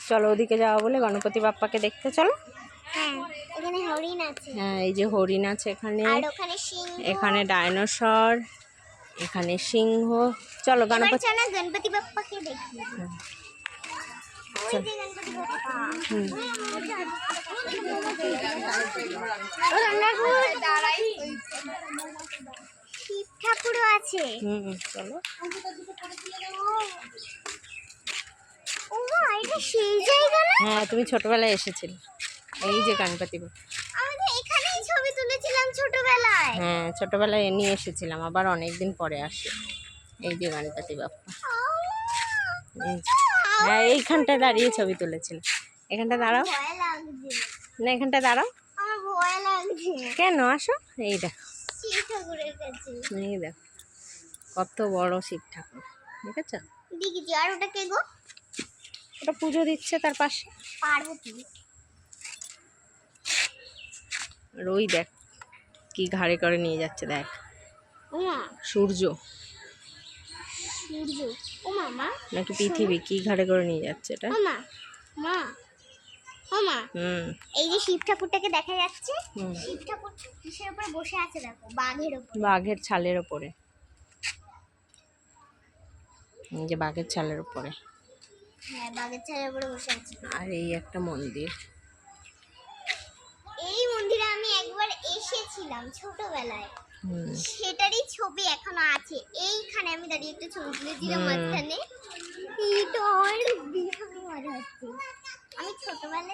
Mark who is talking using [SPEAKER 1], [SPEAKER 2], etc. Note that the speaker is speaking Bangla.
[SPEAKER 1] চলো ওদিকে যাওয়া বলে গণপতি বাপ্পাকে দেখতে চলো।
[SPEAKER 2] হ্যাঁ এখানে হরিণ আছে।
[SPEAKER 1] হ্যাঁ এই যে হরিণ আছে এখানে,
[SPEAKER 2] আর ওখানে সিংহ,
[SPEAKER 1] এখানে ডাইনোসর, এখানে সিংহ। চলো
[SPEAKER 2] গণপতি বাপ্পাকে দেখি। ওই যে গণপতি বাপ্পা। শিব ঠাকুরও আছে।
[SPEAKER 1] চলো।
[SPEAKER 2] ও মা, এটা সেই জায়গা না?
[SPEAKER 1] হ্যাঁ তুমি ছোটবেলায় এসেছিলে। এই যে গণপতি বাপ্পা।
[SPEAKER 2] আমি তো এখানেই ছবি তুলেছিলাম ছোটবেলায়।
[SPEAKER 1] হ্যাঁ ছোটবেলায় নিয়ে এসেছিলাম, আবার অনেকদিন পরে আসে। এই যে গণপতি বাপ্পা। হ্যাঁ এইখানটায় দাঁড়িয়ে ছবি তুলেছিল। এখানটা দাঁড়াও
[SPEAKER 2] ভয় লাগছে।
[SPEAKER 1] না, এখানটা দাঁড়াও।
[SPEAKER 2] আমার ভয় লাগছে।
[SPEAKER 1] কেন, আসো। এই দেখো,
[SPEAKER 2] শিব ঠাকুরের কাছে।
[SPEAKER 1] এই দেখো কত বড় শিব ঠাকুর, দেখেছ?
[SPEAKER 2] দেখেছি। আর ওটা কে গো?
[SPEAKER 1] ওটা পুজো দিচ্ছে তার পাশে
[SPEAKER 2] পার্বতী।
[SPEAKER 1] আর ওই দেখ কি ঘাড়ে করে নিয়ে যাচ্ছে, দেখ
[SPEAKER 2] ওমা
[SPEAKER 1] সূর্য
[SPEAKER 2] সূর্য। ও মামা
[SPEAKER 1] নাকি পৃথিবী, কি ঘাড়ে করে নিয়ে যাচ্ছে এটা।
[SPEAKER 2] ওমা মা, ওমা এই যে শিব ঠাকুরটাকে দেখা যাচ্ছে, শিব ঠাকুর কিসের উপরে বসে আছে দেখো? বাঘের উপরে।
[SPEAKER 1] বাঘের ছালের উপরে। এই যে বাঘের ছালের উপরে।
[SPEAKER 2] হ্যাঁ বাঘের ছালের উপরে বসে আছে।
[SPEAKER 1] আর এই একটা মন্দির।
[SPEAKER 2] এই মন্দিরে আমি একবার এসেছিলাম ছোটবেলায়, সেটারই ছবি এখনো আছে। এইখানে আমি দাঁড়িয়ে একটা ছবি তুলেছিলাম মাঝখানে। এইটা আর বিশাল মজা হচ্ছে। আমি ছোটবেলায়